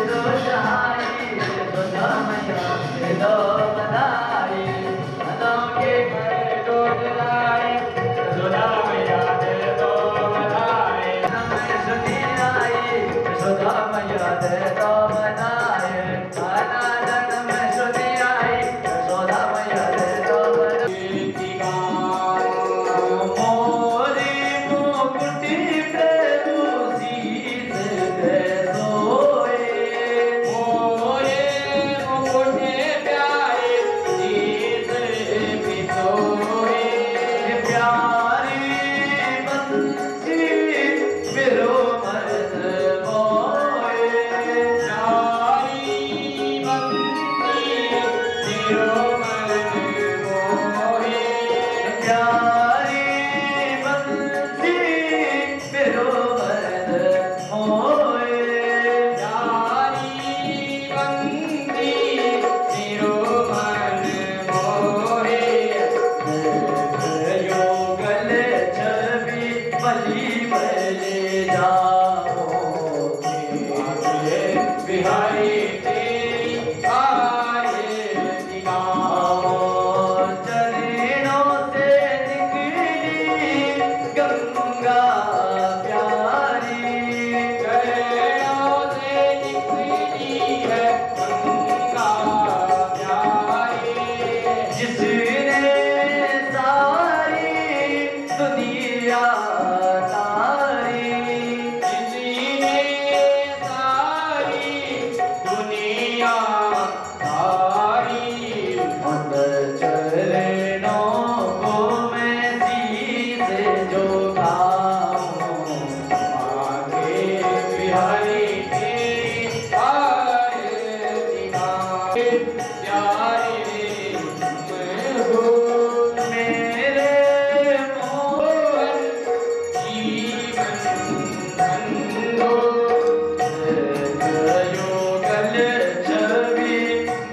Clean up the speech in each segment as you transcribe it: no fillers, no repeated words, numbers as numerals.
Hare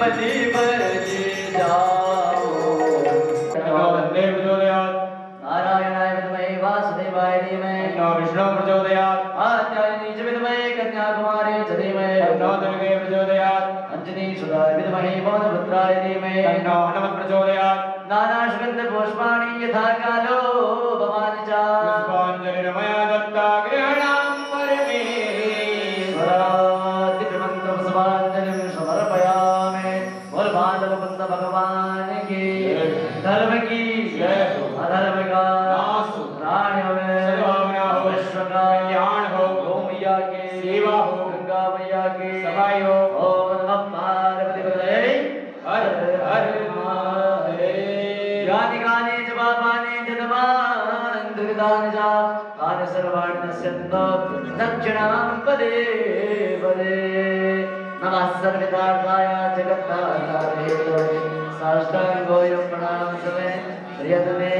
बलि बलि जाओ। वन्दे प्रचोदयात्। नारायणाय विद्महे वासुदेवाय धीमहि तन्नो विष्णुः प्रचोदयात्। कात्यायनी च विद्महे कन्याकुमारी च धीमहि तन्नो दुर्गे प्रचोदयात्। अंजनी सुधाय विद्महे पवनपुत्राय धीमहि तन्नो हनुमत् प्रचोदयात्। नानाश्गन्धपुष्पाणि यथा कालो भवानि च पुष्पाञ्जलिर्मया दत्ता गृहाणां परमेश्वरा। दिव्यमन्त्रपुष्पाञ्जलिं समर्पयामि। बोल माधवकुन्द भगवान की धर्म की अधर्म का नाश हो, राण्य सद्भावना हो, विश्व का कल्याण हो, गौ मैया की सेवा हो, गंगा मैया की सफाई हो। ओम नमः पार्वतीपतये हर हर महादेव। यानि कानि च पापानि जन्मानि दुरितानि च तानि सर्वाणि नश्यन्तो दक्षिणां पदे पदे। नमः सर्वदाताय जगन्नाथाय साष्टांगोऽयं प्रणामस्मे प्रियतमे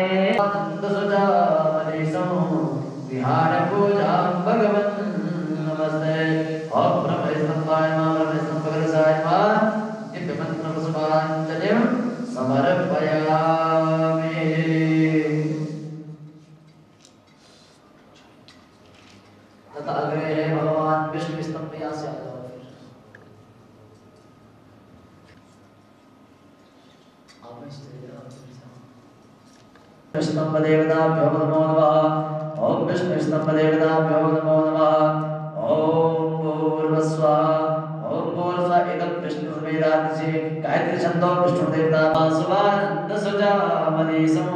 आनन्दसुजामनीषं विहारपूजां भगवन् नमस्ते। ॐ ब्रह्मस्तम्भाय नमः ब्रह्मस्तम्भकलशाय नमः दिव्यमन्त्रपुष्पाञ्जलिं समर्पयामि। तथा अग्रे है भगवान विष्णु स्तंभ। यहाँ से आ जाओ फिर स्तंभ देवताभ्यो नमो नमः। ओम विष्णु स्तंभ देवताभ्यो नमो नमः। ओम भूर्भुवस्सुवः। ओम भूर्भुवस्सुवः इदं विष्णु वेदांसि गायत्री छन्दो विष्णु देवता वासुवानंद सुजामनीषं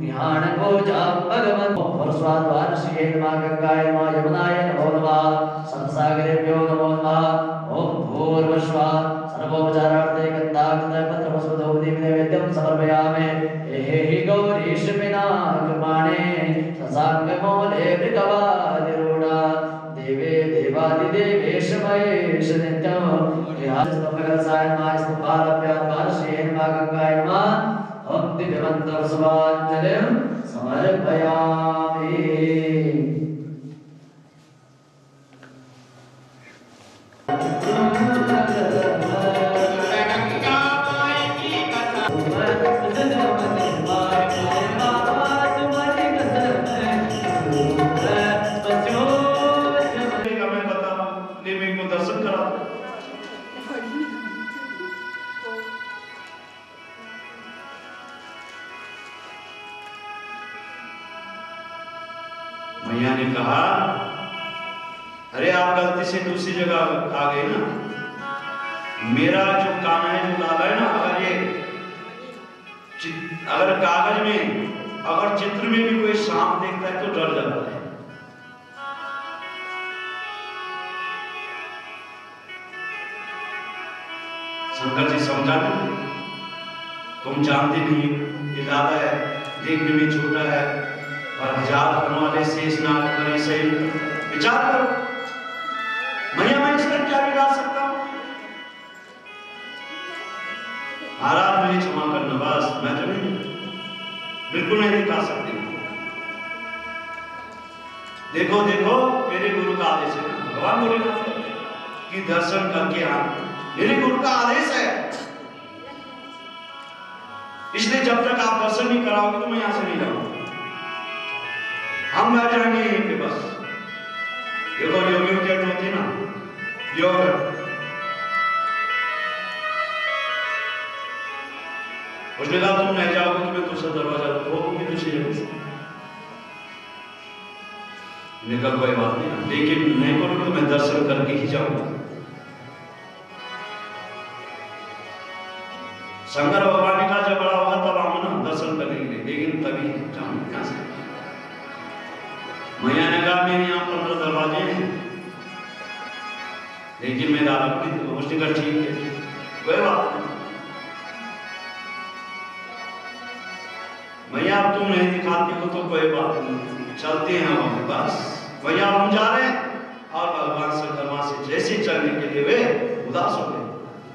विहाण पूजा भगवन्। ओम भूर्भुवस्सुवः वार्षिके नमः गंगाय नमः यमुनाय नमो नमः सप्तसागरेभ्यो नमो नमः। ओम भूर्भुवस्सुवः सर्वोपचारार्थे गन्धाग्नय पत्रपुष्पधूपदीप नैवेद्यं समर्पयामि। एहि गौरीश पिनाकपाणे शशाङ्कमौले मृगवादिरूढा देवे देवादिदेवेश महेश नित्यं स्तम्भकलशाय नमः स्तम्भालभ्यां वार्षिके नमः गंगाय नमः। ॐ दिव्यमन्त्रपुष्पाञ्जलिं समर्पयामि। मैया ने कहा अरे आप गलती से दूसरी जगह आ गए ना। मेरा जो काम है जो लाला है ना, अगर कागज में अगर चित्र में भी कोई सांप देखता है तो डर जाता है। शंकर जी समझाते तुम जानते नहीं ये लाला है, देखने में छोटा है और 1000 बनने वाले शेष नाग करे से विचार करो। मैया मैं इसका क्या बिगाड़ सकता हूं? महाराज मुझे क्षमा करना, बस मैं तो नहीं, बिल्कुल नहीं दिखा सकती। देखो देखो मेरे गुरु का आदेश है, भगवान भोलेनाथ की दर्शन करके आ, मेरे गुरु का आदेश है। इसलिए जब तक आप दर्शन नहीं कराओगे तो मैं यहां से नहीं जाऊंगा। हम रह जाएंगे यहीं पे बस। देखो योगियों की होती है ना, योग उसने कहा तुम नहीं जाओगे तो मैं दूसरा दरवाजा खोलूंगी दूसरी जगह से। निकल कोई बात नहीं, लेकिन नहीं करोगे तो मैं दर्शन करके ही जाऊंगा। शंकर भगवान ने कहा जब बड़ा होगा तब आऊंगा ना दर्शन करने के लिए, लेकिन तभी जाऊंगा कहां से। मैया ने कहा मेरे यहाँ 15 दरवाजे हैं, लेकिन मैं दादा को नहीं, उसने कहा ठीक है कोई बात नहीं। भैया अब तुम नहीं दिखाती हो तो कोई बात नहीं, चलते हैं हम अपने पास। भैया हम जा रहे हैं और भगवान शंकरमा से जैसे चलने के लिए वे उदास हो गए,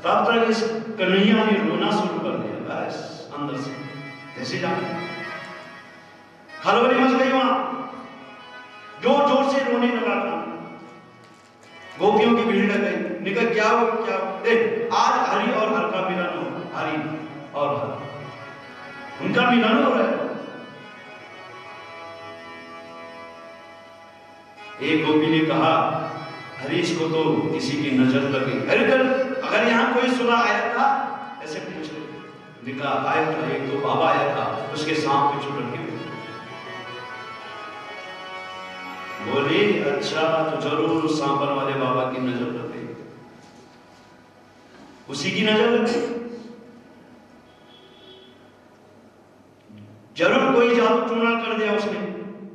तब तक इस कन्हैया ने रोना शुरू कर दिया। बस अंदर से जैसे जाने खलबली मच गई, वहां जोर जोर से रोने लगा था। गोपियों की भीड़ लग गई, निकल क्या हो क्या हो? आज हरि और हर का इनका मिलन हो रहा है। एक गोपी ने कहा, हरीश को तो किसी की नजर लगी। अगर यहाँ कोई सुना आया था, ऐसे पूछ रहे, निका आया था, एक तो बाबा आया था, उसके सांप पे छुटक के बोली, अच्छा तो जरूर सांपर वाले बाबा की नजर लग गई, उसी की नजर लग गई, जरूर कोई जादू टोना कर दिया उसने,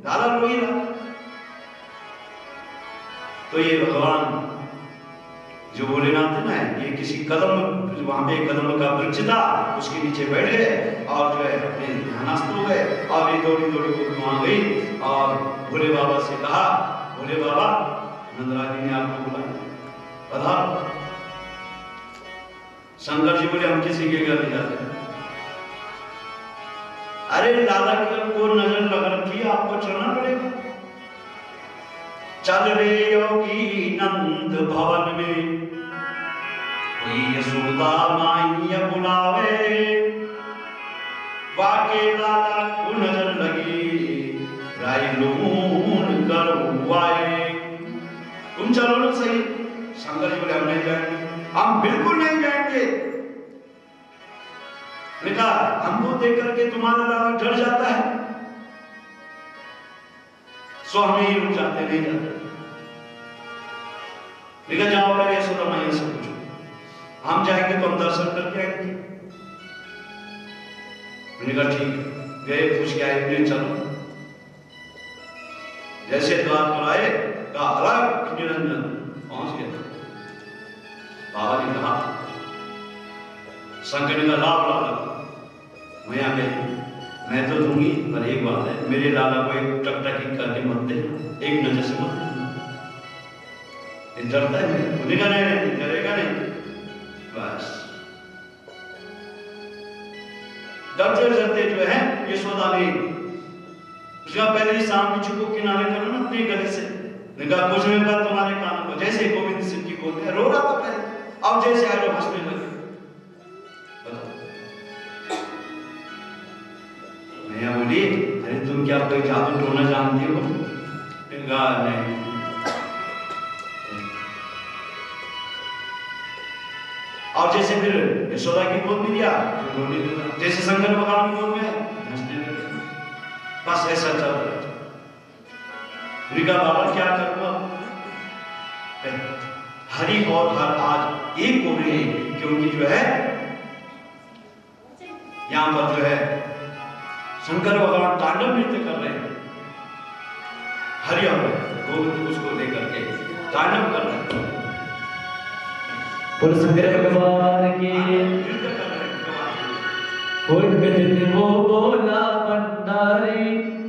लाला रो ही रहा। तो ये भगवान जो भोलेनाथ है ना, ये किसी कदम, वहां पे कदम का वृक्ष था, उसके नीचे बैठ गए और जो है अपने ध्यानस्थ हो गए। और ये दौड़ी दौड़ी वहां गई और भोले बाबा से कहा, भोले बाबा नंदराज जी ने आपको बुलाया, पधारो। शंकर जी बोले, हम किसी के घर नहीं जाते। अरे लाला को नजर लग रखी है, आपको चलना पड़ेगा। चल रे योगी नंद भवन में, कोई यशोदा माइया बुलावे, वाके लाला को नजर लगी, राय लून करवाए। तुम चलो ना सही। शंकर जी बोले, हम नहीं जाएंगे, हम बिल्कुल नहीं जाएंगे। बेटा, हमको देख करके तुम्हारा लाला डर जाता है, सो हम ही रुक जाते, नहीं जाते। लेकिन जाओ पहले यशोदा मैया से पूछो, हम जाएंगे तो हम दर्शन करके आएंगे। मैंने कहा ठीक है, गए पूछ के आए, चलो। जैसे द्वार पर आए, कहा अलग निरंजन, पहुंच गए। बाबा ने कहा, शंकर ने कहा, लाभ लाला मैया मैं तो दूंगी, पर एक बात है, मेरे लाला को एक टकटकी करके मत दे, एक नजर से मत दे। डरता है, उन्हें का नहीं डरेगा नहीं, बस डरते डरते जो है यशोदा ने उसका पहले ही शाम की चुप किनारे करो ना अपने गले से, निगाह कुछ नहीं बात तुम्हारे कानों को, जैसे गोविंद सिंह की बोलते हैं, रो रहा था पहले, अब जैसे आए लोग हंसने लगे। मैया बोली, अरे तुम क्या कोई जादू टोना जानती हो? नहीं। और जैसे फिर यशोदा की गोद में दिया, जैसे शंकर भगवान की गोद में हंसने लगे। बस ऐसा चल रहा है। बाबा क्या करूंगा? हरि और हर आज एक हो रहे हैं, क्योंकि जो है यहां पर जो है शंकर भगवान तांडव नृत्य कर रहे हैं, हरि और गोविंद उसको लेकर के तांडव कर रहे हैं। शंकर भगवान की दिन वो बोला भंडारी,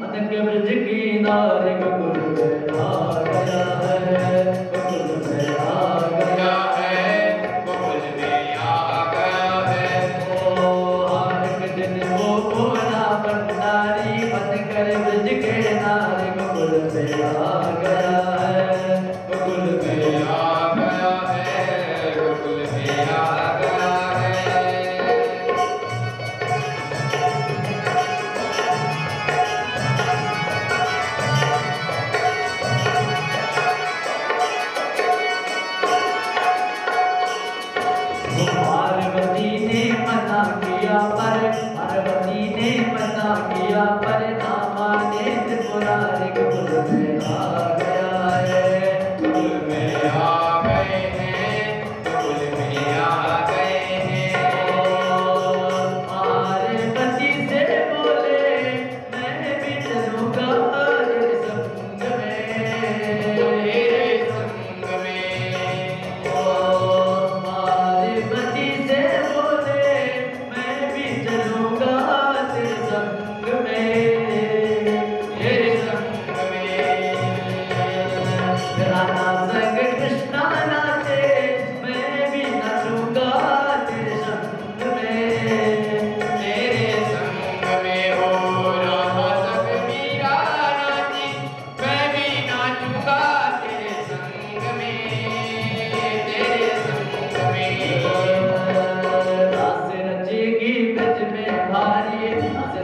अनक ब्रज की नारी गोकुल में आ गया है, गोकुल में आ गया है, गोकुल में आ गया है। ओ अनक दिन वो बोला भंडारी, अनक ब्रज के नारी गोकुल में आ गया है, गोकुल में आ गया है, गोकुल में आ गया है। पार्वती ने मना किया पर नामा ने त्रिपुरारी गोकुल में आ गया है, गोकुल में आ गए हैं, गोकुल में आ गए हैं। पार्वती से बोले मैं भी चलूंगा तेरे संग में, तेरे संग में। पार्वती से बोले मैं भी चलूंगा तेरे संग में, तेरे संग में। राधा संग कृष्णा नाचे, मैं भी नाचूंगा तेरे संग में, तेरे संग में। हो राधा संग मीरा नाची, मैं भी नाचूंगा तेरे संग में, तेरे संग में। रास रचेगी ब्रज में भारी, रास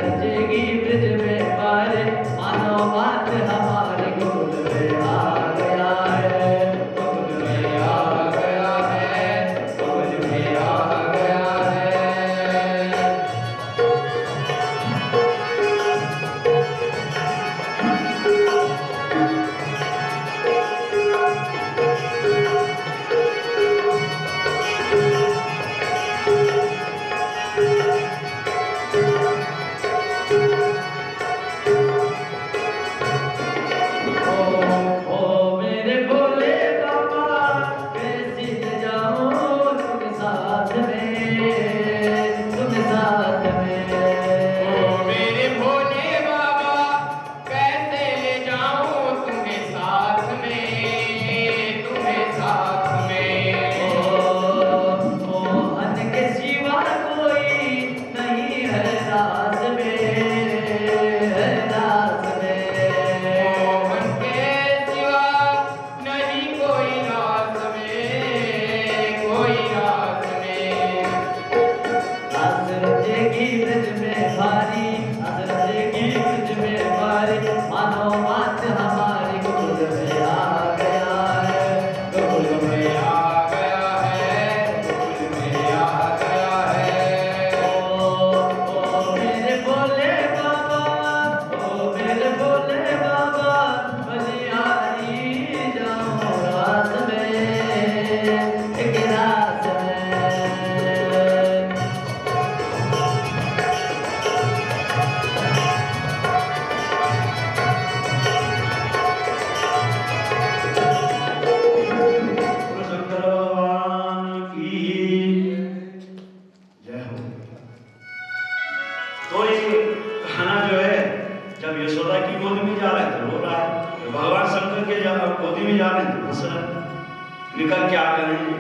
निकल क्या करेंगे?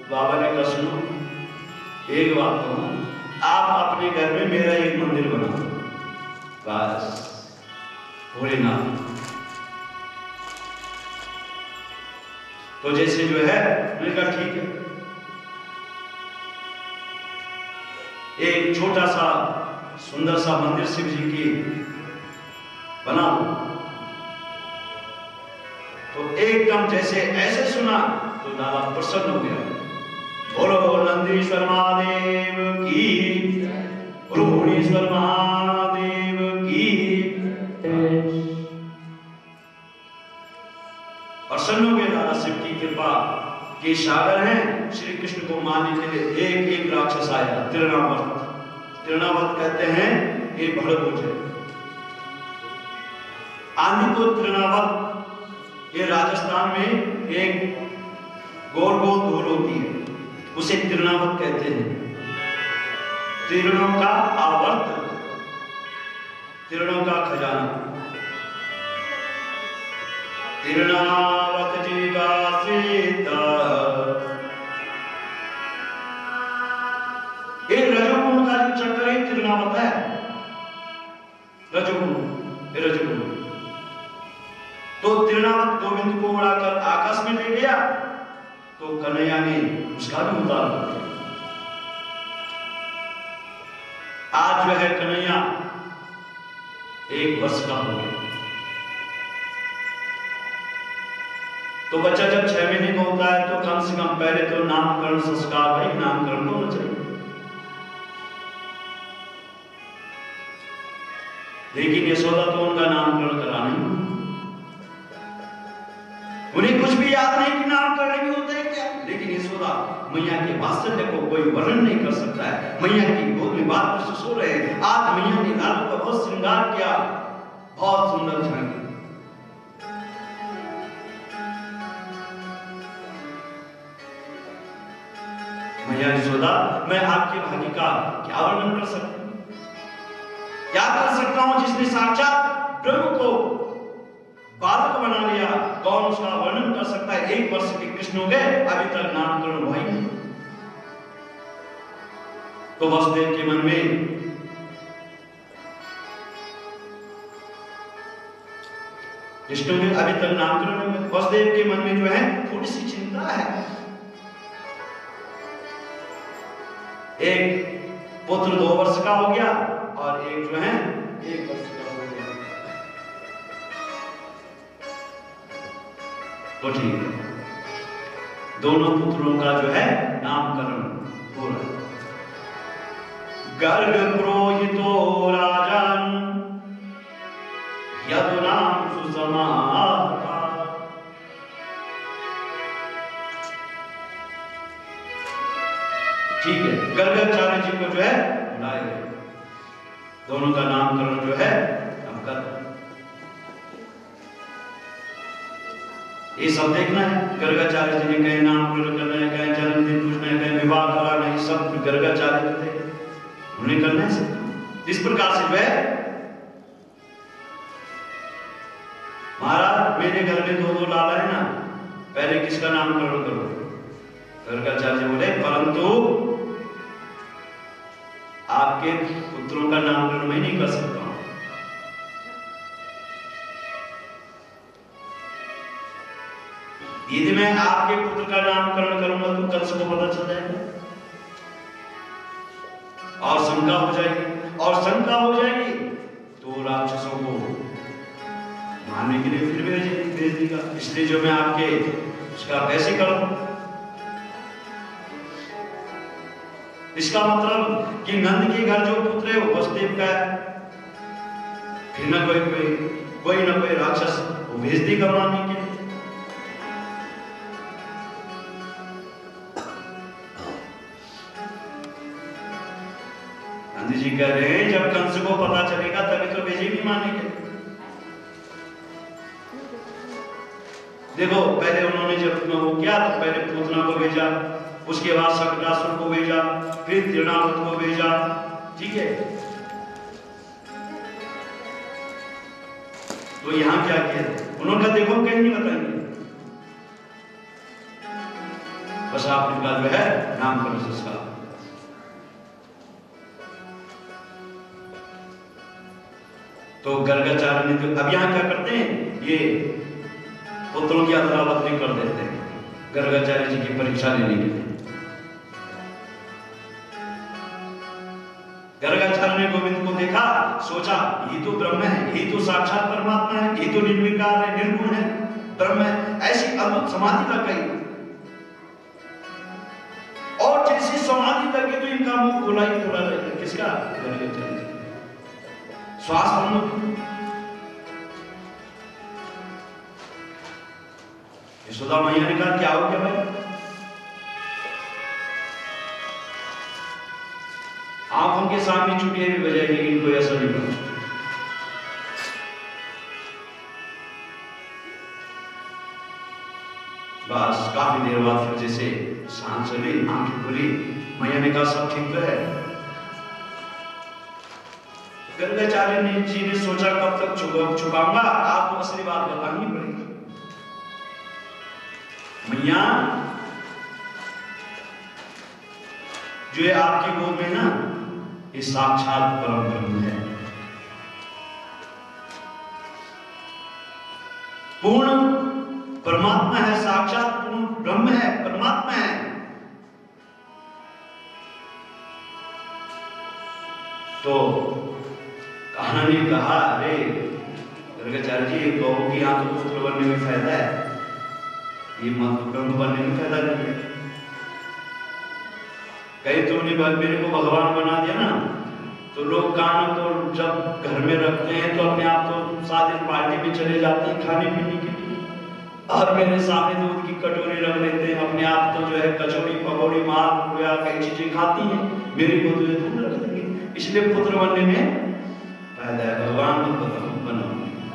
बाबा ने कहा सुनो, एक बात कहूं, आप अपने घर में मेरा एक मंदिर बनाओ, बस। भोलेनाथ तो जैसे जो है, मैंने कहा ठीक है, एक छोटा सा सुंदर सा मंदिर शिव जी की बना दो। तो एकदम जैसे ऐसे सुना तो लाला प्रसन्न हो गया। बोलो नंदीश्वर महादेव की, रोहिणीश्वर महादेव की। प्रसन्न हो गए लाला शिव की कृपा के सागर हैं। श्री कृष्ण को मारने के लिए एक एक राक्षस आया, तृणावर्त। तृणावर्त कहते हैं ये भड़भुज है। आंधी को तृणावर्त, ये राजस्थान में एक गोल गोल धूल होती है, उसे तृणावर्त कहते हैं। तीर्णों का आवर्त, तीर्णों का खजाना। तीर्णावत जीवासीता, ये रजोगुण का जो चक्कर है, तीर्णावत है। रजोगुण, ये रजोगुण। तो तीर्णावत गोविंद को उड़ाकर आकाश में ले गया, तो कन्हैया ने उसका भी उतार दिया। आज जो है कन्हैया 1 वर्ष का हो गया। तो बच्चा जब 6 महीने का होता है तो कम से कम पहले तो नामकरण संस्कार, भाई नामकरण होना चाहिए। लेकिन यशोदा तो उनका नामकरण करा नहीं, उन्हें कुछ भी याद नहीं कि नामकरण भी होता है क्या। लेकिन यशोदा मैया के वात्सल्य को कोई वर्णन नहीं कर सकता है। मैया की गोद में बाल कृष्ण सो रहे हैं। आज मैया ने लाल का बहुत श्रृंगार किया, बहुत सुंदर झांकी। मैया यशोदा, मैं आपके भाग्य का क्या वर्णन कर सकता हूं, क्या कर सकता हूं जिसने साक्षात ब्रह्म को बालक बना लिया। कौन उसका वर्णन कर सकता है। 1 वर्ष के कृष्ण हो गए, अभी तक नामकरण हुआ ही नहीं। तो वसुदेव के मन में कृष्ण के अभी तक नामकरण में, वसुदेव के मन में जो है थोड़ी सी चिंता है। एक पुत्र 2 वर्ष का हो गया और एक जो है 1 वर्ष का हो गया। तो ठीक है, दोनों पुत्रों का जो है नामकरण हो रहा है। गर्ग पुरोहितो राजन यदुनाम सुसमाता। ठीक है, गर्गाचार्य जी को जो है बुलाए गए। दोनों का नामकरण जो है हम कर, ये सब देखना है। गर्गाचार्य जी ने कहे नामकरण करना है, कहे जन्मदिन पूछना है, कहे विवाह कराना है, सब गर्गाचार्य थे, उन्हें करना है सब। इस प्रकार से जो है महाराज मेरे घर में 2 लाला है ना, पहले किसका नामकरण करो। गर्गाचार्य बोले परंतु आपके पुत्रों का नामकरण मैं नहीं कर सकता हूं। यदि मैं आपके पुत्र का नामकरण करूंगा तो कंस को पता चल जाएगा और शंका हो जाएगी, और शंका हो जाएगी तो राक्षसों को मारने के लिए फिर भेज देगा। इसलिए जो मैं आपके उसका कैसे करूं। इसका मतलब कि नंद के घर जो पुत्र है वो वसुदेव का है, फिर ना कोई ना कोई राक्षस वो भेज देगा मारने के लिए। गांधी जी कह रहे हैं जब कंस को पता चलेगा तभी तो भेजेगी मारने के लिए। देखो पहले उन्होंने जब वो किया तो पहले पूतना को भेजा, उसके बाद शकटासुर को भेजा, फिर तृणावत को भेजा। ठीक है, तो यहां क्या किया उन्होंने, देखो कहीं नहीं बताएंगे। बस आप इनका जो है नामकरण संस्कार। तो गर्गाचार्य ने तो अब यहाँ क्या करते हैं, ये पुत्रों की अदला-बदली कर देते हैं गर्गाचार्य जी की परीक्षा लेने के लिए। गर्गाचार्य ने गोविंद को देखा, सोचा ये तो ब्रह्म है, ये तो साक्षात परमात्मा है, ये तो निर्विकार है, निर्गुण है, ब्रह्म है। ऐसी अद्भुत समाधि लग गई और जैसी समाधि लगी तो इनका मुंह खुला ही खुला रहता। किसका? गर्गाचार्य जी। श्वास बंद। यशोदा मैया ने कहा क्या हो गया भाई? आंखों के सामने चुटिया भी बजाई लेकिन कोई असर नहीं पड़ा। बस काफी देर बाद फिर जैसे सांस चली, आंखें खुली, मैया ने कहा सब ठीक तो है। गर्गाचार्य ने जी ने सोचा कब तक छुपाऊंगा, आप तो असली बात बतानी पड़ेगी। मैया जो है आपकी गोद में ना, ये साक्षात परम ब्रह्म है, पूर्ण परमात्मा है, साक्षात पूर्ण ब्रह्म है, परमात्मा है। तो कहानी ने कहा अरे गर्गाचार्य जी, गौ की यहाँ तो पुत्र बनने में फायदा है, ये मत ब्रह्म बनने में फायदा नहीं है। कहीं तुमने मेरे को भगवान बना दिया ना, तो लोग कान तो जब घर में रखते हैं तो अपने आप तो 7 दिन पार्टी में चले जाते हैं खाने पीने के लिए, और मेरे सामने दूध की कटोरी रख लेते हैं, अपने आप तो जो है कचौड़ी पकौड़ी मार या कई चीजें खाती हैं, मेरे को तो ये दूध रख देंगे। इसलिए पुत्र बनने में फायदा है, भगवान मत बनो,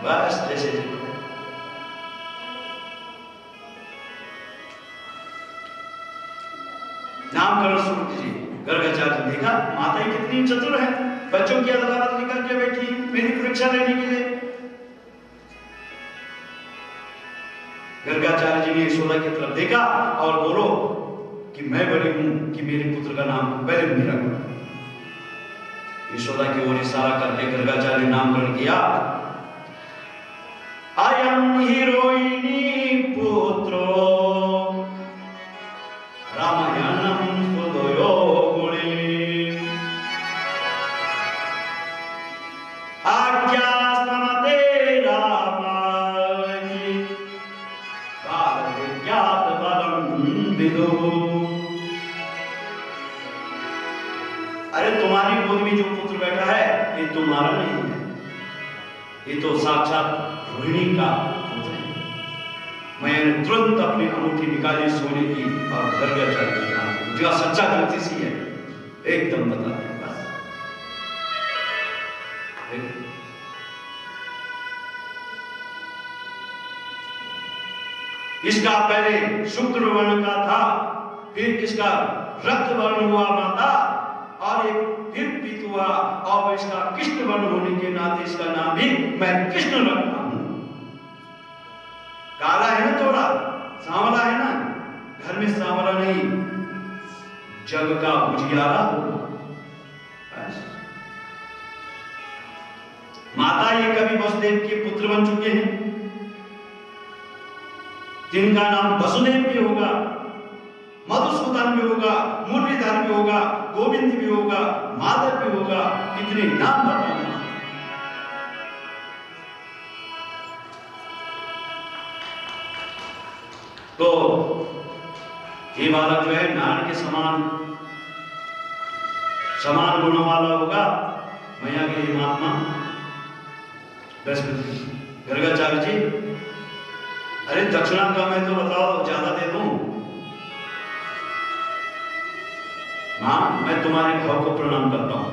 बस जैसे नामकरण शुरू कीजिए। गर्गाचार्य देखा माता कितनी चतुर है, बच्चों की अदला बदली करके बैठी मेरी परीक्षा लेने के लिए। गर्गाचार्य जी ने यशोदा की तरफ देखा और बोलो कि मैं बड़ी हूं कि मेरे पुत्र का नाम पहले मेरा करो। यशोदा की ओर इशारा करके गर्गाचार्य ने नामकरण किया, अयम हीरोइनी पुत्रो रामायणम सुदयो गुणी आज्ञा समते रामायि काल विज्ञात बलम विदु। अरे तुम्हारी गोद में जो पुत्र बैठा है ये तुम्हारा नहीं है, ये तो साक्षात रोहिणी का पुत्र है। मैंने तुरंत अपनी अंगूठी निकाली सोने की और गर्गाचार्य की हाथ जो सच्चा ज्योतिषी है एकदम बता दिया। बस इसका पहले शुक्र वर्ण का था, फिर इसका रक्त वर्ण हुआ माता, और एक फिर पीत हुआ, और इसका कृष्ण वर्ण होने के नाते इसका नाम भी मैं कृष्ण रखता हूं। काला है ना, थोड़ा सांवला है ना, घर में सांवला नहीं, जग का उजियारा हो। माता ये कवि वसुदेव के पुत्र बन चुके हैं, जिनका नाम वसुदेव भी होगा, मधुसूदन भी होगा, मुरलीधर भी होगा, गोविंद भी होगा, माधव भी होगा, कितने नाम बताऊंगा। तो ये बालक जो है नार के समान गुणों वाला होगा। मैया के महात्मा गर्गाचार्य जी, अरे दक्षिणा कम है तो बताओ ज्यादा दे दूं। हाँ, मैं तुम्हारे भाव को प्रणाम करता हूं,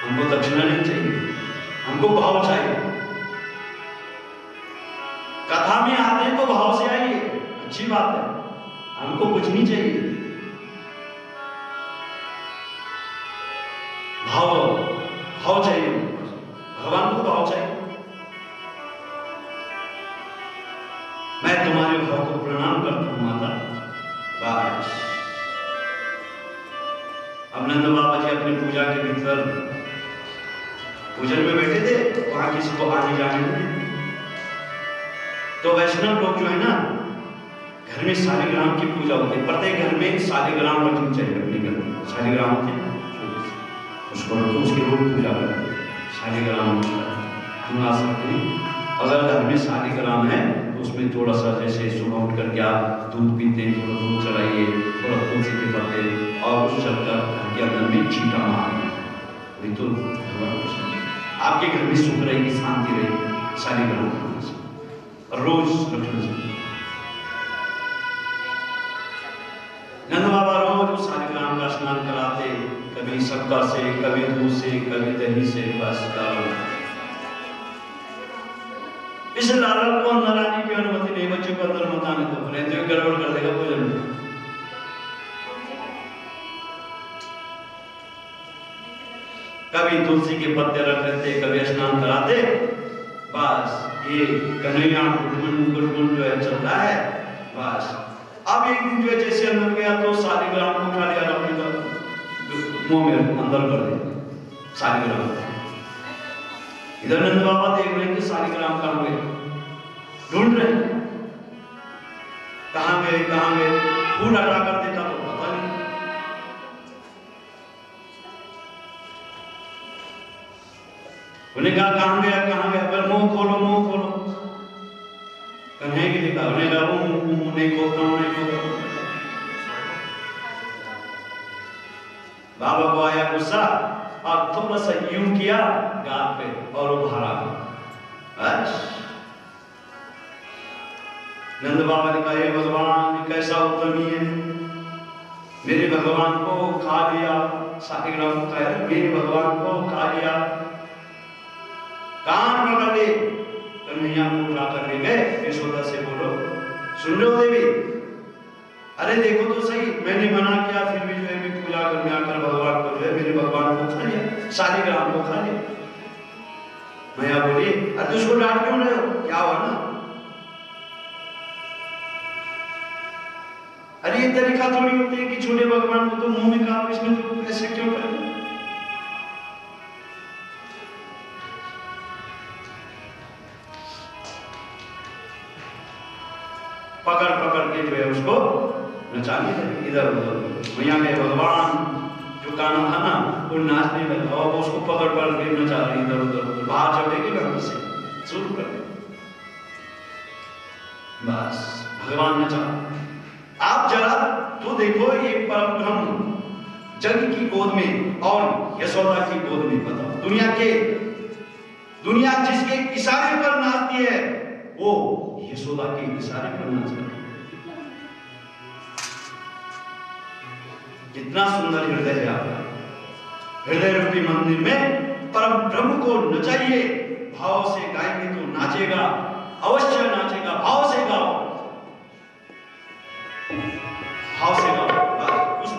हमको दक्षिणा नहीं चाहिए, हमको भाव चाहिए। कथा में आते हैं तो भाव से आइए, अच्छी बात है, हमको कुछ नहीं चाहिए। भाव चाहिए, भगवान को भाव चाहिए। मैं तुम्हारे भाव को प्रणाम करता हूं माता। अब नंद बाबा जी अपने पूजा के भीतर पूजन में बैठे थे, वहां किसी को आने जाने नहीं। तो वैष्णव लोग जो है ना, घर में शालिग्राम की पूजा होती है, प्रत्येक घर में शालिग्राम रखनी चाहिए। अपने घर में शालिग्राम होते हैं, उसको रखो, उसकी रोज पूजा करो। शालिग्राम तुम आ सकते हैं। अगर घर में शालिग्राम है तो उसमें थोड़ा सा, जैसे सुबह उठ करके आप दूध पीते हैं, थोड़ा दूध चढ़ाइए, थोड़ा तुलसी के पत्ते, और उस चलकर घर के अंदर में चीटा मारना। वही तो आपके घर में सुख रहेगी, शांति रहेगी। शालिग्राम रोज रखना चाहिए। नंद बाबा रोज उस शालिग्राम का स्नान कराते, कभी शक्कर से, कभी दूध से, कभी दही से, बस इस लालन को अंदर आने की अनुमति नहीं। बच्चों को अंदर मत आने दो, नहीं तो गड़बड़ कर देगा भोजन में। कभी तुलसी के पत्ते रख लेते, कभी स्नान कराते, बस ये कन्हैया गुनगुन जो है चल रहा है। बस अब एक दिन जो है जैसे अंदर गया तो शालिग्राम को उठा लिया, अपने मुंह में अंदर कर दिया शालिग्राम। इधर नंद बाबा देख रहे कि शालिग्राम कहाँ गए, ढूंढ रहे कहाँ गए कहाँ गए। फूल हटा कर देखा तो पता नहीं। उन्हें कहा कहाँ गया कहाँ गया, पर मुंह खोलो मुंह खोलो। कन्हैया की देखा, उन्हें कहा मुंह नहीं खोलता हूं नहीं खोलता। बाबा को आया गुस्सा और थोड़ा सा यूं किया गाल पे और वो भारा। नंद बाबा ने कहा, हे भगवान कैसा उत्तमी है, मेरे भगवान को खा लिया। शालिग्राम को कहा, मेरे भगवान को खा लिया। कान पकड़ ले, कन्हैया को उठा कर ले गए। यशोदा से बोलो, सुन लो देवी, अरे देखो तो सही, मैंने मना किया फिर भी जो है मैं पूजा करने आकर भगवान को जो है मेरे भगवान को खा लिया, शालिग्राम को खा लिया। मैया बोली, अरे उसको डांट क्यों रहे हो, क्या हुआ ना। अरे ये तरीका थोड़ी होती है कि छोटे भगवान को तो मुंह में कहा, इसमें तो ऐसे क्यों करें। पकड़ पकड़ के जो है उसको नचाने लगे इधर उधर। भैया के भगवान जो गाना था ना वो नाचने लगा, और उसको पकड़ पकड़ के नचा रहे इधर उधर। बाहर चढ़ेगी गाना से शुरू कर, बस भगवान नचा। आप जरा तो देखो, ये परम ब्रह्म जग की गोद में और यशोदा की गोद में, बताओ दुनिया जिसके इशारे पर नाचती है वो यशोदा के इशारे पर नाच रही है। कितना सुंदर हृदय है आपका। हृदय रूपी मंदिर में परम ब्रह्म को नचाइए। भाव से गाएंगे तो नाचेगा, अवश्य नाचेगा। भाव से गाओ, भाव से गाओ, उस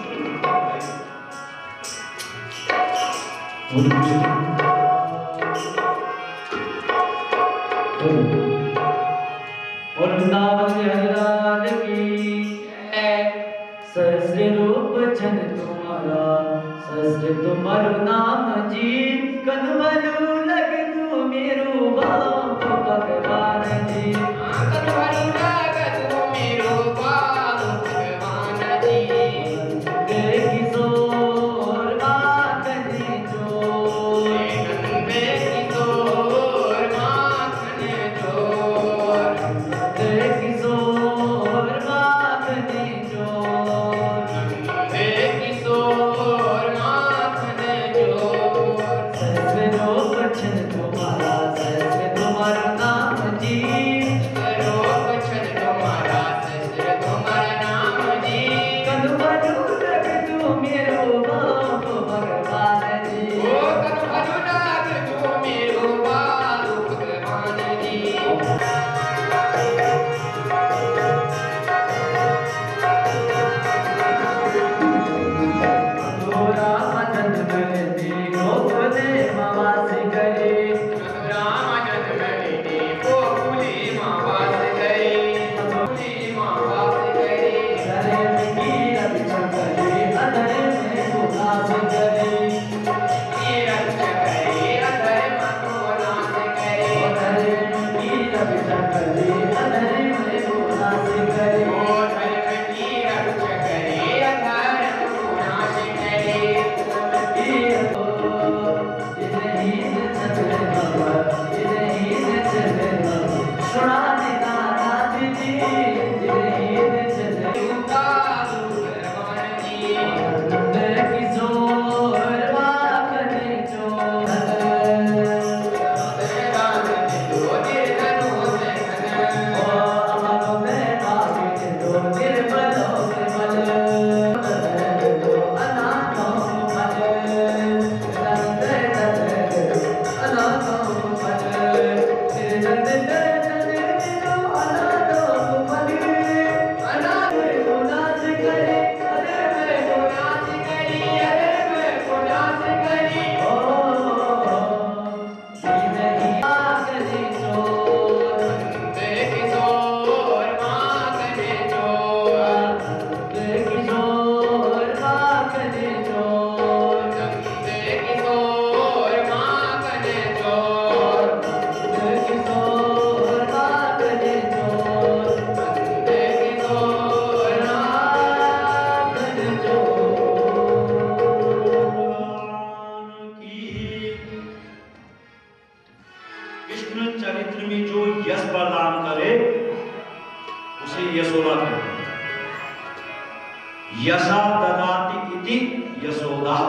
वृंदावन हरिराज की सहस्र रूप छन तुम्हारा, सहस्र तुम्हारो नाम जी। कनवलु लग तू मेरो बाप भगवान जी, कनवलु लग तू मेरो बाप भगवान जी। किशोर माखन चोर, नंदे किशोर माखन चोर, किशोर माखन चोर, नंदे किशोर माखन चोर। सहस्र रूप छन तुम्हारा, सहस्र तुम्हारा नाम जी। रूप छन तुम्हारा, सहस्र तुम्हारा नाम जी। कनवलु लग तू मेरो बाप भगवान जी, ओ कनवलु लग तू मेरो बाप भगवान जी। अधूरा मदन करती गोकुले मावास करे, राम जन्म लेने गोकुले मावास गए, गोकुले मावास गए। हरे में कीरत छकरे, अधर में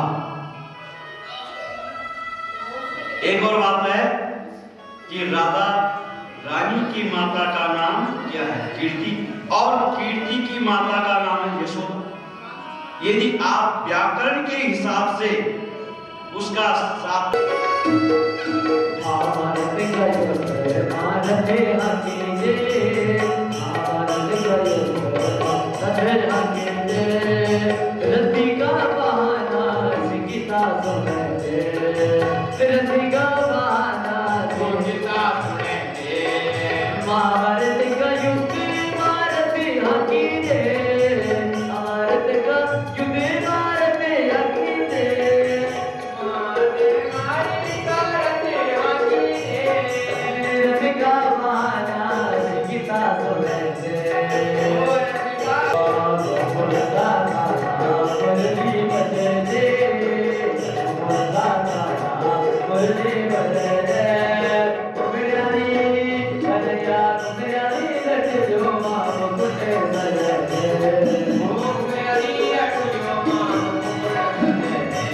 हाँ, एक और बात है कि राधा रानी की माता का नाम क्या है? कीर्ति। और कीर्ति की माता का नाम है यशोदा। यदि आप व्याकरण के हिसाब से उसका साथ भारत का युग भारत हकी जे, भारत का युग भारत हकी जे, रति का बहाना संगीता सुने जे, रति का बहाना गीता सुने दे। भारत का युग भारत हकी जे, भारत का युग भारत हकी जे, रति का बहाना संगीता सुने जे, बोलता था मुरली बजे जे, बोलता था मुरली बजे जे, मुगलियारी कन्हैया मुगलियारी लट जो माँ मुकुटे सजे जे, मुगलियारी लट जो माँ मुकुटे सजे जे।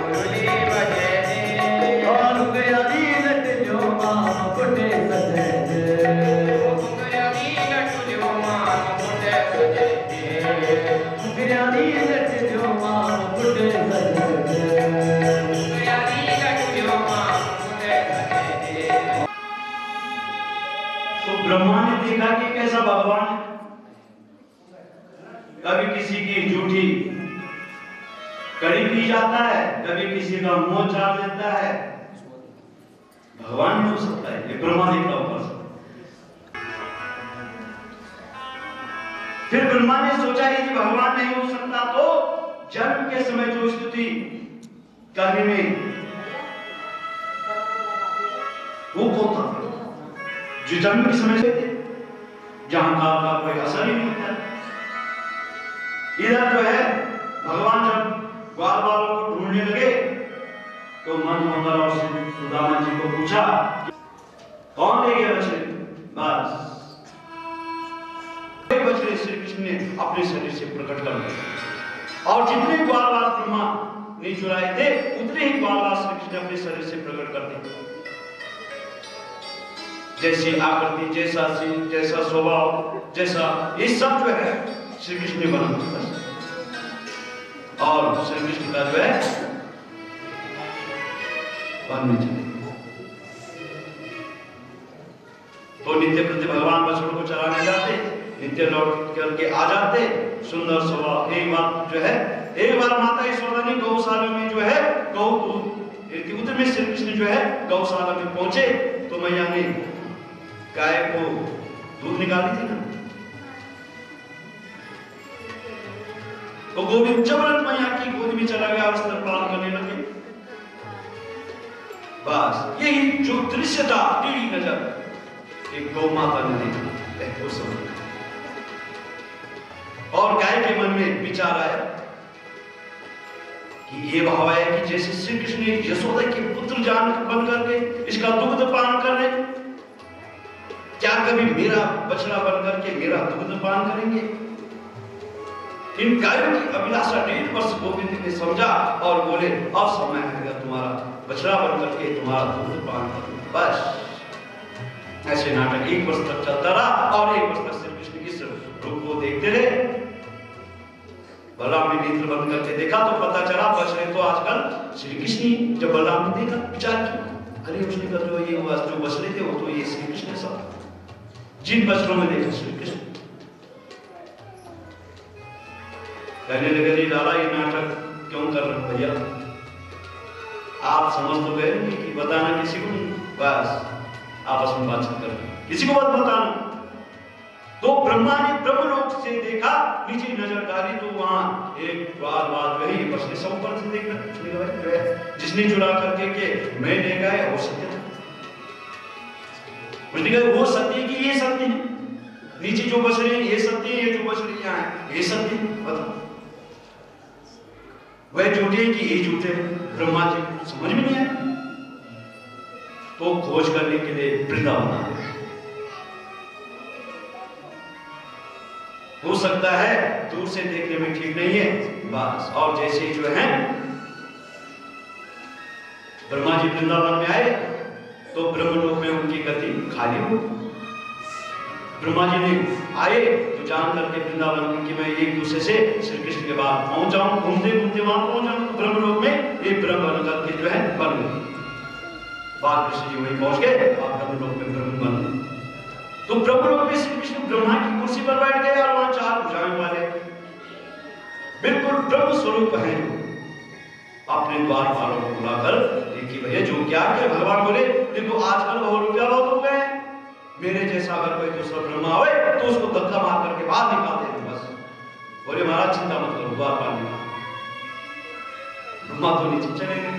मुरली बजे दे। और मुगलियारी लट जो माँ मुकुटे सजे जे, मुगलियारी लट जो माँ मुकुटे सजे दे। मुगलियारी लट जो माँ मुकुटे सजे जे, मुगलियारी लट जो माँ मुकुटे सजे दे। तो ब्रह्मा ने देखा कि कैसा भगवान है। कभी किसी की झूठी कड़ी पी जाता है, कभी किसी का मुंह चाट देता है। भगवान नहीं हो सकता है, ये ब्रह्मा देखा ऊपर से। फिर ब्रह्मा ने सोचा यदि भगवान नहीं हो सकता तो जन्म के समय जो स्तुति करने में वो कौन था? जो जन्म के समय से जहां का कोई असर ही नहीं होता। इधर जो है भगवान जब ग्वाल वालों को ढूंढने लगे तो मनमोहन और सुदामा जी को पूछा कौन ले गया बछड़े? बस एक बछड़े श्री कृष्ण ने अपने शरीर से प्रकट कर दिया और जितने ग्वाल वाल ब्रह्मा ने चुराए थे उतने ही ग्वाल वाल श्री कृष्ण ने अपने शरीर से प्रकट कर दिए। जैसी आकृति, जैसा सीन, जैसा स्वभाव, जैसा ये सब जो है श्री कृष्ण ने बना दिया। और श्री कृष्ण का जो है वन में चले तो नित्य प्रति भगवान बछड़ों को चराने जाते, नित्य लौट करके आ जाते। सुंदर स्वभाव। एक बार जो है एक बार माता यशोदा ने गौशाला में जो है गौ दूध उधर में श्री कृष्ण जो है गौशाला में पहुंचे तो मैया ने गाय को दूध निकाली थी ना, तो गोविंद जबरन मैया की गोद में चला गया और स्तनपान करने लगे। बस यही जो दृश्य था टेढ़ी नजर एक गौ माता ने देखा उस समय। और गाय के मन में विचार आया कि ये भाव है कि जैसे श्री कृष्ण यशोदा के पुत्र जान बन करके इसका दुग्ध पान कर रहे, क्या कभी मेरा बछड़ा बन करके मेरा दुग्ध पान करेंगे? इन गायों की अभिलाषा 1.5 वर्ष गोविंद ने समझा और बोले अब समय आएगा तुम्हारा बछड़ा बन करके तुम्हारा दूध पान करूंगा। बस ऐसे नाटक 1 वर्ष तक चलता रहा और 1 वर्ष तक श्री कृष्ण इस रूप को देखते रहे। बलराम ने नेत्र बंद करके देखा तो पता चला बछड़े तो आजकल श्री कृष्ण। जब बलराम ने देखा विचार किया, अरे उसने कहा जो ये जो बछड़े थे वो तो ये श्री कृष्ण सब, जिन बछड़ों में देखा श्री कृष्ण। कहने लगे लाला ये नाटक क्यों कर रहे हो भैया, आप समझ तो गए कि बताना किसी को नहीं। बस आपस में बातचीत करना, किसी को मत बताना। तो ब्रह्मा ने ब्रह्मलोक से देखा, नीचे नजर डाली तो वहां एक बात वही बसने सब ऊपर से देख रहा, जिसने चुरा करके के मैं ले गए वो सत्य था। उसने कहा वो सत्य की ये सत्य है, नीचे जो बस रहे हैं ये सत्य है, ये जो बस रहे यहाँ है ये सत्य है, बताओ वह झूठे कि ये झूठे? ब्रह्मा जी समझ में नहीं आया। तो खोज करने के लिए वृंदावन आ गए। हो सकता है दूर से देखने में ठीक नहीं है बस, और जैसे जो है ब्रह्मा जी वृंदावन में आए तो ब्रह्मलोक में उनकी गति खाली हो। ब्रह्मा जी ने आए तो जान करके वृंदावन में कि मैं एक दूसरे से श्री कृष्ण के बाद पहुंच जाऊं, घूमते घूमते वहां पहुंच जाऊं। तो ब्रह्मलोक में एक ब्रह्म बन करके जो है बन गए। बाल कृष्ण जी वहीं पहुंच गए और ब्रह्मलोक में ब्रह्म बन गए। तो ब्रह्मलोक में श्री कृष्ण ब्रह्मा की कुर्सी पर बैठ गए और वहां 4 भुजाएं वाले बिल्कुल ब्रह्म स्वरूप हैं। अपने द्वारपालों को बुलाकर देखिए भैया जो क्या किया। भगवान बोले देखो आजकल और क्या बहुत हो गए, मेरे जैसा अगर कोई दूसरा ब्रह्मा आए तो उसको धक्का मार करके बाहर निकाल देंगे बस। बोले महाराज चिंता मत करो, द्वारपाल निकाल। ब्रह्मा तो नीचे चले गए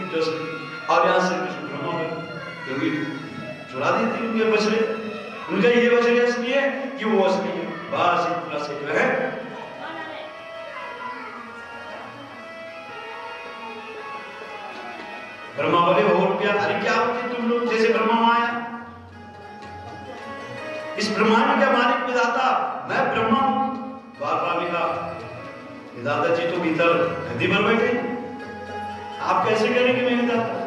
और यहाँ से कृष्ण ब्रह्मा क्योंकि चुरा दी थी उनके बछड़े, उनका ये बछड़े असली है कि वो असली है बस इतना से जो है। ब्रह्मा बोले और क्या, अरे क्या होते तुम लोग जैसे ब्रह्मा आया, इस ब्रह्मांड का मालिक विधाता मैं ब्रह्मा हूं। द्वारपाल ने कहा विधाता जी तो भीतर गद्दी पर बैठे, आप कैसे करेंगे मैं विधाता?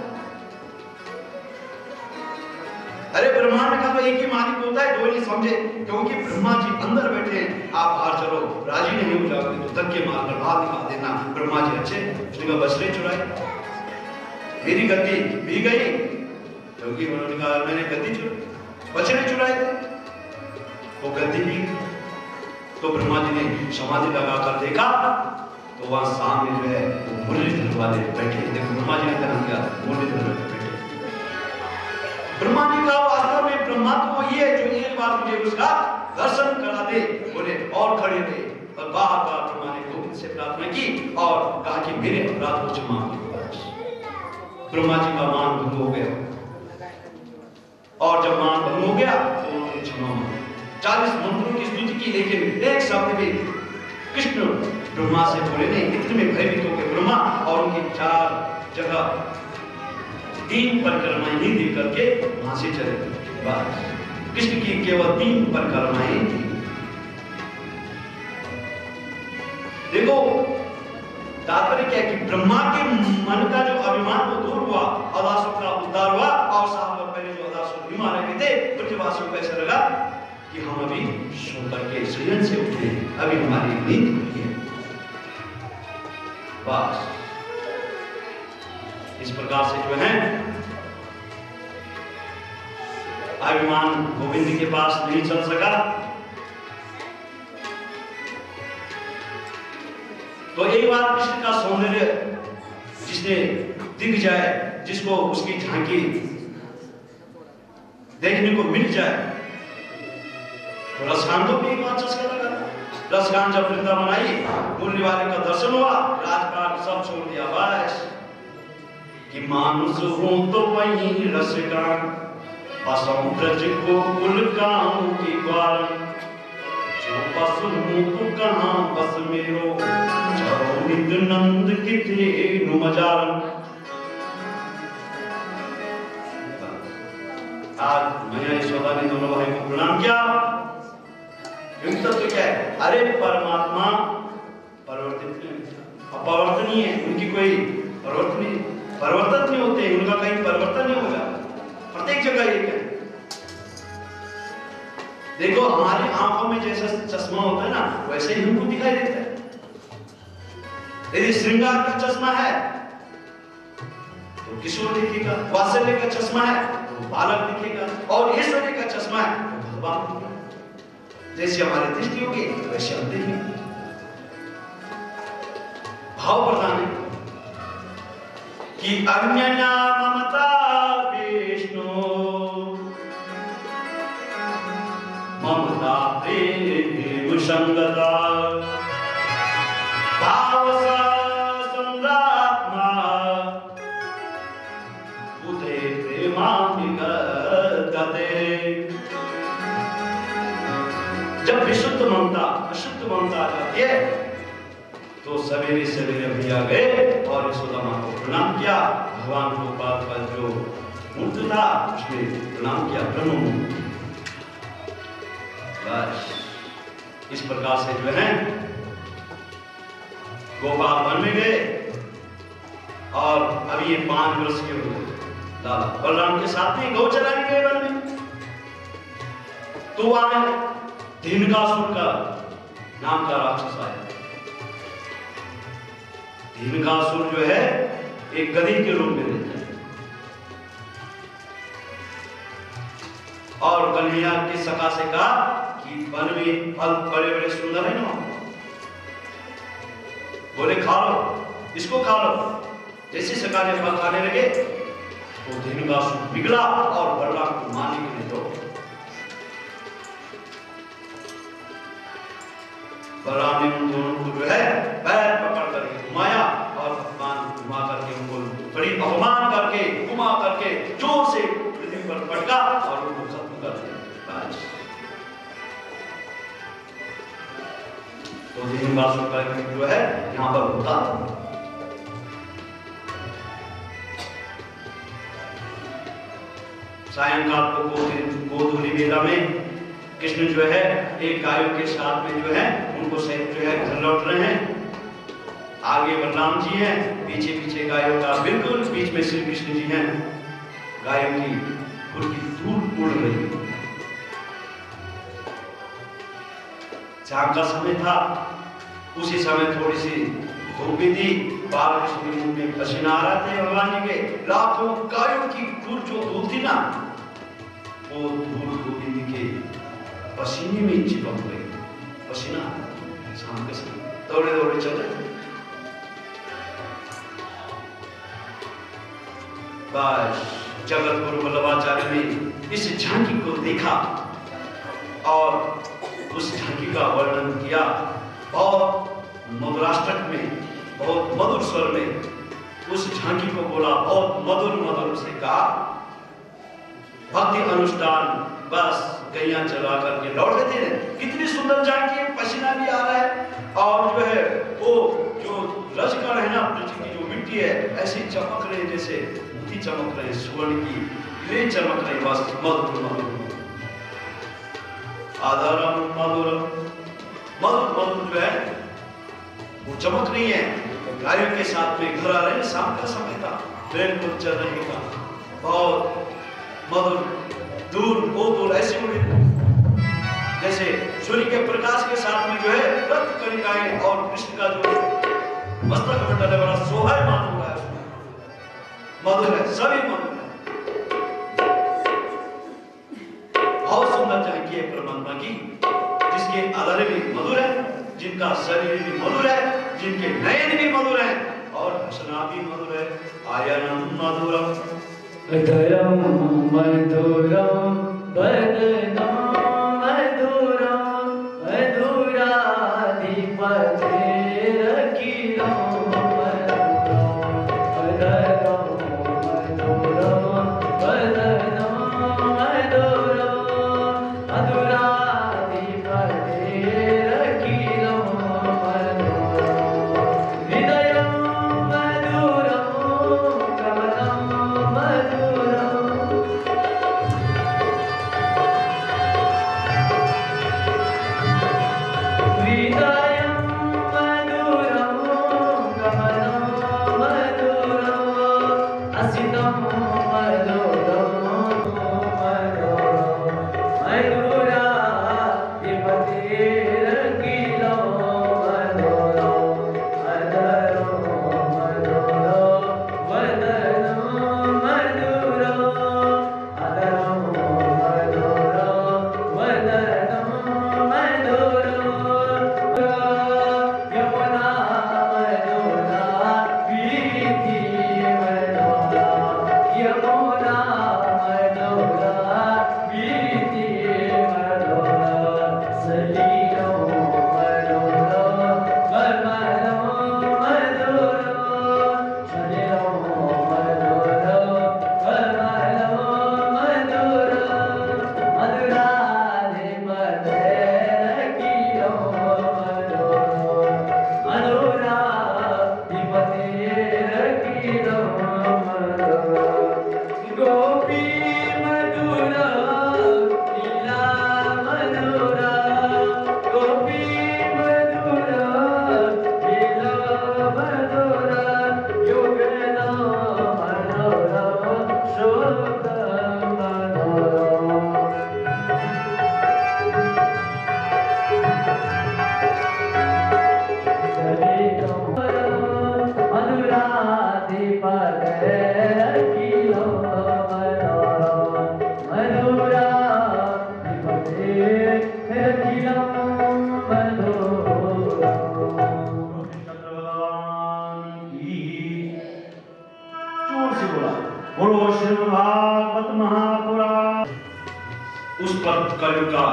अरे ब्रह्मांड का तो एक ही मालिक होता है, दो नहीं समझे, क्योंकि ब्रह्मा जी अंदर बैठे हैं, आप बाहर चलो, राजी नहीं हो जाओगे तो धक्के मारकर बाहर निकाल देना। ब्रह्मा जी अच्छे, उसने कहा बछड़े चुराए, मेरी गद्दी भी गई, क्योंकि उन्होंने कहा मैंने गद्दी चुराई, बछड़े चुराए थे वो गद्दी भी। तो ब्रह्मा जी ने समाधि लगाकर देखा तो वहां सामने जो है वो मुरलीधर वाले बैठे। देखो ब्रह्मा जी ने क्या किया, मुरलीधर बैठे। ब्रह्मा जी का वास्तव में ब्रह्मा तो वही है जो एक बार मुझे उसका दर्शन करा दे। बोले और खड़े थे और बार बार ब्रह्मा ने गोविंद से प्रार्थना की और कहा कि मेरे अपराध को क्षमा करो। ब्रह्मा जी का मान भंग हो गया और जब मान भंग हो गया तो उन्होंने क्षमा मांगी। 40 मंत्रों की स्तुति की, लेकिन एक शब्द भी कृष्ण ब्रह्मा से बोले नहीं। इतने में भयभीत हो गए ब्रह्मा और उनकी 4 जगह 3 परिक्रमाएं ही दे करके वहां से चले गए। कृष्ण की केवल 3 परिक्रमाएं थी। देखो तात्पर्य क्या है कि ब्रह्मा के मन का जो अभिमान वो दूर हुआ, अदासुर का उद्धार हुआ और साल पहले जो अदासुर भी मारे गए थे पृथ्वीवासियों को ऐसा लगा कि हम अभी सो करके शयन से उठे, अभी हमारी नींद खुली है। बस इस प्रकार से जो है अभिमान गोविंद के पास नहीं चल सका। तो एक बार कृष्ण का सौंदर्य जिसने दिख जाए, जिसको उसकी झांकी देखने को मिल जाए तो रसकांतों में एक बार चस्का लगा। रसकांत जब वृंदावन आई, मुरली वाले का दर्शन हुआ, राजपाट सब छोड़ दिया बस कि मानुष हूं तो वही रसकांत पसम ब्रज को कुल काम की ग्वाल जो पशु हूं तो कहां बस मेरो चरो नित नंद किथे नुमजाल। आज मैया यशोदा ने दोनों भाई को प्रणाम किया। तो क्या है, अरे परमात्मा अपरिवर्तनीय है, उनकी कोई परिवर्तन नहीं होते, उनका कहीं परिवर्तन नहीं होगा, प्रत्येक जगह एक है। देखो हमारी आंखों में जैसा चश्मा होता है ना, वैसे ही हमको दिखाई देता है। यदि श्रृंगार का चश्मा है तो किशोर दिखेगा, वात्सल्य का चश्मा है तो बालक दिखेगा, और ऐश्वर्य का चश्मा है तो भगवान दिखेगा। जैसे हमारी दृष्टि होगी वैसे हम देखेंगे। भाव प्रधान है कि अन्यना ममता विष्णु सुसंगता भाव संद्रात्मा बुधे प्रेमाभिगते। जब विशुद्ध ममता अशुद्ध ममता आ जाती है तो सवेरे सवेरे भैया गए और यशोदा माँ को प्रणाम किया। भगवान गोपाल का जो मूर्त था उसने प्रणाम किया, प्रणव। बस इस प्रकार से जो है गोपाल वन में गए और अभी ये 5 वर्ष के हुए दादा बलराम के साथ में गौ चराने गए वन में। तो वहां धीनकासुर का नाम का राक्षस आया। धीनकासुर जो है एक गधी के रूप में रहता है और कन्हैया के सखा से कहा कि वन में फल बड़े बड़े सुंदर है ना, बोले खा लो, इसको खा लो। जैसे सखा ने फल खाने लगे तो धीनकासुर बिगड़ा और बलराम को मारने के लिए दौड़। बलराम ने उन दोनों को जो है पैर पकड़ करके घुमाया और भगवान घुमा करके उनको बड़ी अपमान करके घुमा करके जोर से पृथ्वी पर पटका और उनको खत्म कर दिया। तो धीनकासुर का जो है यहाँ पर होता है। सायंकाल को गोधूली बेला में कृष्ण जो है एक गायों के साथ में जो है उनको सहित जो है घर लौट रहे हैं। आगे बलराम जी हैं, पीछे पीछे गायों का बिल्कुल बीच में श्री कृष्ण जी हैं। गायों की खुद की धूल उड़ रही है। शाम का समय था, उसी समय थोड़ी सी धूप भी थी। बालकृष्ण के मुंह में पसीना आ रहे थे भगवान जी के। लाखों गायों की धूल जो धूल थी ना, वो धूल गोविंद के पसीने में चिपक गई। पसीना शाम के समय दौड़े दौड़े चल रहे। बस जगत गुरु वल्लभाचार्य ने इस झांकी को देखा और उस झांकी का वर्णन किया और मधुराष्टक में बहुत मधुर स्वर में उस झांकी को बोला, बहुत मधुर मधुर से कहा। भक्ति अनुष्ठान बस गैया चला करके लौट गए थे। कितनी सुंदर झांकी है, पसीना भी आ रहा है और जो है वो जो रजकण है ना, पृथ्वी की जो मिट्टी है ऐसी चमक रही है जैसे मोती चमक रहे, स्वर्ण की हीरे चमक रही। बस मधुर मधुर आधारम मधुरम मधुर मधुर जो है वो चमक रही है। गायों के साथ में घर आ रहे हैं। शाम का समय था, ट्रेन को चल रही था, बहुत मधुर दूर बहुत दूर ऐसी उड़ी जैसे सूर्य के प्रकाश के साथ में जो है रक्त कणिकाएं और कृष्ण का जो मस्तक मंडल है बड़ा शोभायमान हो रहा है। मधुर है, सभी मधुर है। बहुत सुंदर झांकी है परमात्मा की, जिसके आधार भी मधुर है, जिनका शरीर भी मधुर है, जिनके नयन भी मधुर है और हंसना भी मधुर है। आयनम मधुरम अधरम मधुरम वदनम मधुरम मधुराधिपतेरखिलं मधुरम अधरम मधुरम वदनम मधुरम मधुराधिपतेरखिलं मधुरम हृदयं मधुरम कमलं मधुरम उस पर कलयुग का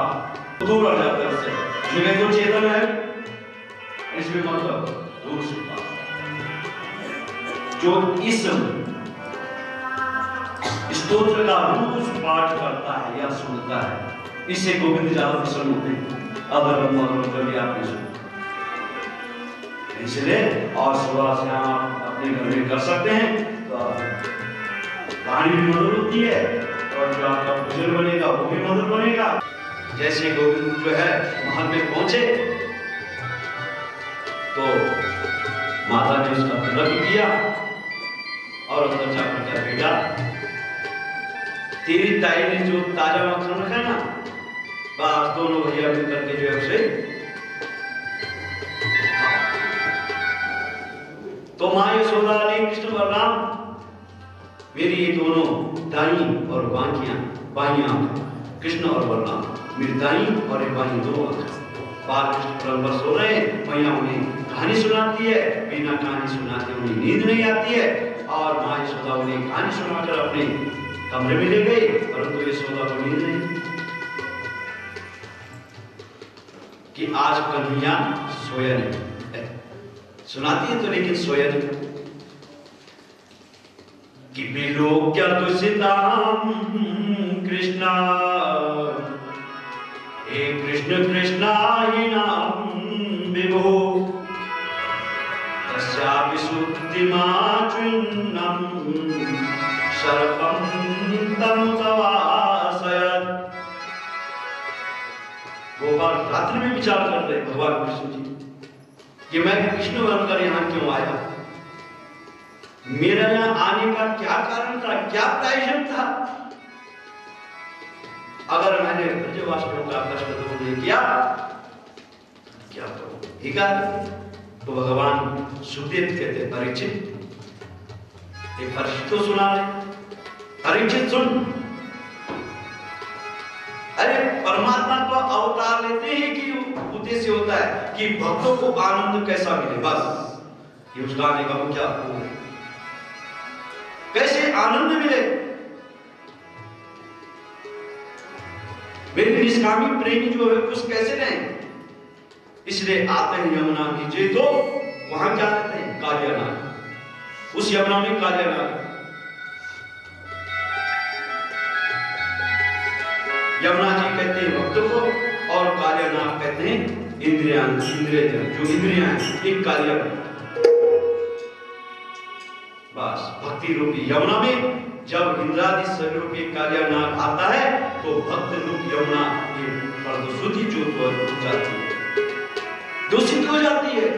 दूर रह जाता है उससे। जिसमें तो चेतन है, इसमें मतलब दूर सुनता जो इस स्तोत्र का रोज पाठ करता है या सुनता है, इससे गोविंद ज्यादा प्रसन्न होते हैं। अगर कभी आपने सुना इसलिए, और सुबह से आप अपने घर में कर सकते हैं तो वाणी भी मधुर होती है और जो आपका भोजन बनेगा वो भी मधुर बनेगा। जैसे गोविंद जो है महल में पहुंचे तो माता ने उसका तिलक किया और अंदर जाकर क्या बेटा, तेरी ताई ने जो ताजा मक्खन रखा ना, बस दोनों भैया मिलकर के जो है उसे, तो माँ यशोदा ने कृष्ण बलराम मेरी ये दोनों दाई और बाइयां कृष्ण और बलराम, मेरी दाई और एक बाई दो बाल कृष्ण पर सो रहे हैं, मैया उन्हें कहानी सुनाती है, बिना कहानी सुनाते उन्हें नींद नहीं आती है, और माँ यशोदा उन्हें कहानी सुनाकर अपने कमरे में ले गई, परंतु यशोदा को नींद नहीं कि आज कन्हैया सोया नहीं, सुनाती है तो लेकिन सोया नहीं। कि विलोक्य तुसिताम कृष्णा, हे कृष्ण कृष्णा ही नाम विभो, तस्यापि सुप्तिमाचुन्नम सर्पं तमुपवासयत्। गोपाल रात्रि में विचार कर रहे भगवान कृष्ण जी कि मैं कृष्ण बनकर यहाँ क्यों आया, मेरा यहाँ आने का क्या कारण था, क्या प्रयोजन था। अगर मैंने ब्रजवासियों का कष्ट दूर नहीं किया क्या करूं, ठीक है। तो भगवान सुखदेव कहते परीक्षित, एक हर्ष तो सुना रहे, परीक्षित सुन, अरे परमात्मा तो अवतार लेते हैं कि उद्देश्य होता है कि भक्तों को आनंद कैसा मिले, बस ये उसका आने का मुख्य है, कैसे आनंद मिले। मेरे निष्कामी प्रेमी जो है कुछ कैसे रहें, इसलिए आते हैं यमुना नीचे, तो वहां क्या कहते हैं कालियानाग, उस यमुना में कालियानाग, यमुना जी कहते हैं भक्तों को और कालियानाग कहते हैं इंद्रियां, जो इंद्रियां एक कालिया। बस भक्ति रूपी यमुना में जब इंद्रादि शरीर रूपी कालियानाग आता है तो भक्त रूप यमुना की शुद्धि जो हो जाती है, दूषित हो जाती है,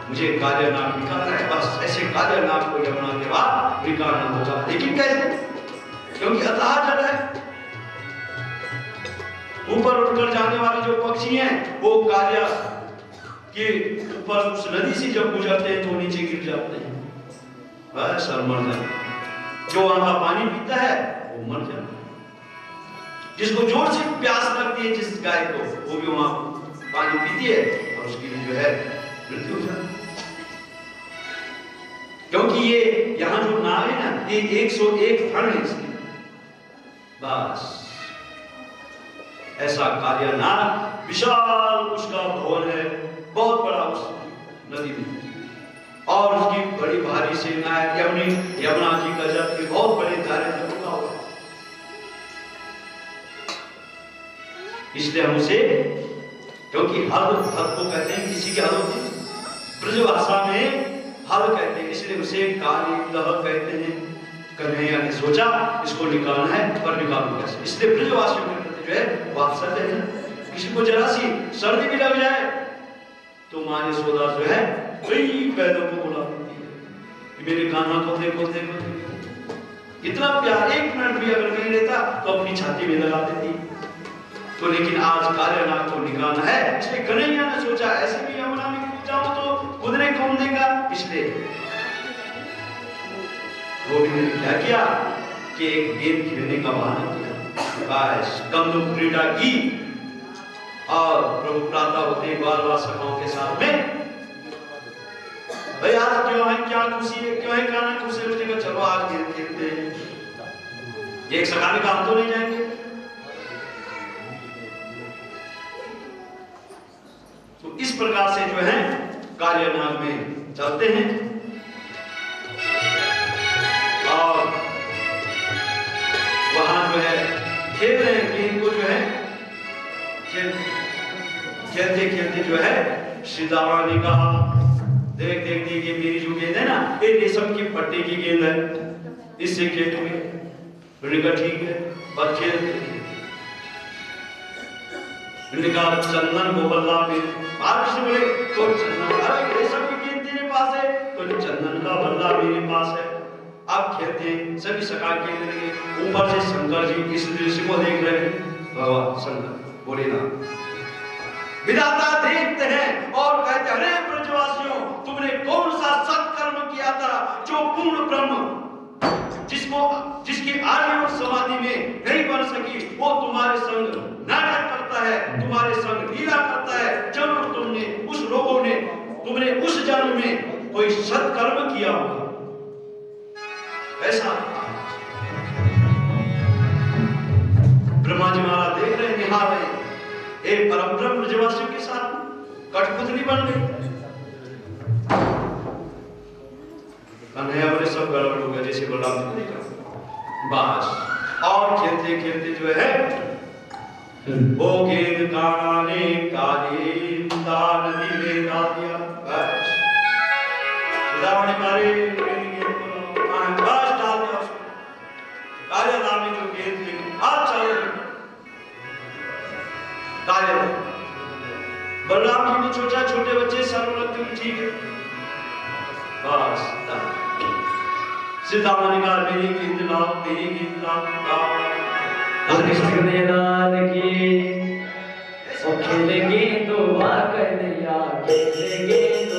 मुझे कालियानाग निकालना है, बस ऐसे कालियानाग को यमुना के बाद निकालना होगा। लेकिन कैसे, क्योंकि अथाह जल है, ऊपर उड़कर जाने वाले जो पक्षी हैं वो कालिया के ऊपर उस नदी से जब गुजरते हैं तो नीचे गिर जाते हैं, बस और मर जाते हैं। जो वहां का पानी पीता है वो मर जाता है, जिसको जोर से प्यास लगती है जिस गाय को, वो भी वहां पानी पीती है और उसकी जो है मृत्यु हो जाती है। क्योंकि ये यहाँ जो नाव है ना, ये 101 फण है इसकी, बस ऐसा कालियानाग विशाल उसका भवन है, बहुत बड़ा उस नदी में, और उसकी बड़ी भारी सेना है। यमुना जी का जब के बहुत बड़े दायरे में रुका हुआ, इसलिए हम उसे, क्योंकि हद को कहते हैं, किसी की हद होती है, ब्रजभाषा में हद कहते हैं, इसलिए उसे कालिंदह कहते हैं। कन्हैया ने सोचा इसको निकालना है, पर निकालू कैसे, इसलिए ब्रजवासियों के प्रति जो है वात्सल्य है। किसी को जरा सी सर्दी भी लग जाए तो माँ यशोदा जो है कई पैदों को बुला देती है कि मेरे कान्हा को देखो देखो देखो, इतना प्यार, एक मिनट भी अगर नहीं लेता तो अपनी छाती में लगा देती। तो लेकिन आज कालियानाग को निकालना है, इसलिए कन्हैया ने सोचा ऐसे भी यमुना में कूद जाऊं तो कूदने कौन देगा, इसलिए गोविंद ने क्या किया कि एक गेंद खेलने का बहाना किया, बस कंदुक क्रीड़ा की, और प्रभु प्रातः होते बाल सखाओं के साथ में, भाई आज क्यों है, क्या खुशी है, क्यों है क्या खुशी है, चलो आज गेंद खेलते हैं। एक सखा ने कहा हम तो नहीं जाएंगे, प्रकार से जो है कालियानाग में चलते हैं और वहां जो है खेल रहे हैं कि इनको जो है खेलते खेलते जो है सीताराम ने कहा देख देख देख ये मेरी जो गेंद है ना ये रेशम की पट्टी की गेंद है इससे खेलेंगे। उन्होंने कहा ठीक है और खेलते उन्होंने कहा चंदन को बल्ला में बारिश से बोले तो चंदन अरे रेशम की गेंद तेरे पास है तो चंदन का बल्ला मेरे पास है। अब खेलते सभी सका खेल रहे ऊपर से शंकर जी इस दृश्य को देख रहे हैं भगवान शंकर बोले ना विधाता देखते हैं और कहते अरे ब्रजवासियों तुमने कौन सा सत्कर्म किया था जो पूर्ण ब्रह्म जिसकी आयु और समाधि में नहीं बन सकी वो तुम्हारे संग नाटक करता है तुम्हारे संग लीला करता है। जरूर तुमने उस जन्म में कोई सत्कर्म किया होगा ऐसा। ब्रह्मा जी महाराज देख रहे निहार रहे एक परम ब्रह्म ब्रजवासियों के साथ कठपुतली बन गई। कन्हैया बोले सब गड़बड़ हो गया जैसे बलराम जी ने बस और खेलते खेलते जो है वो गेंद काना ने काली नदी में डाल दिया बस रावण काले बस डाल दिया उसको काले राम ने जो गेंद ली आज चल काले बलराम जी ने सोचा छोटे बच्चे सर्व रखते हुए ठीक है बस सीताराम ने कहा मेरी गेंद लाओ कृष्ण लाल की खेलेंगे तो कन्हैया खेलेंगे तो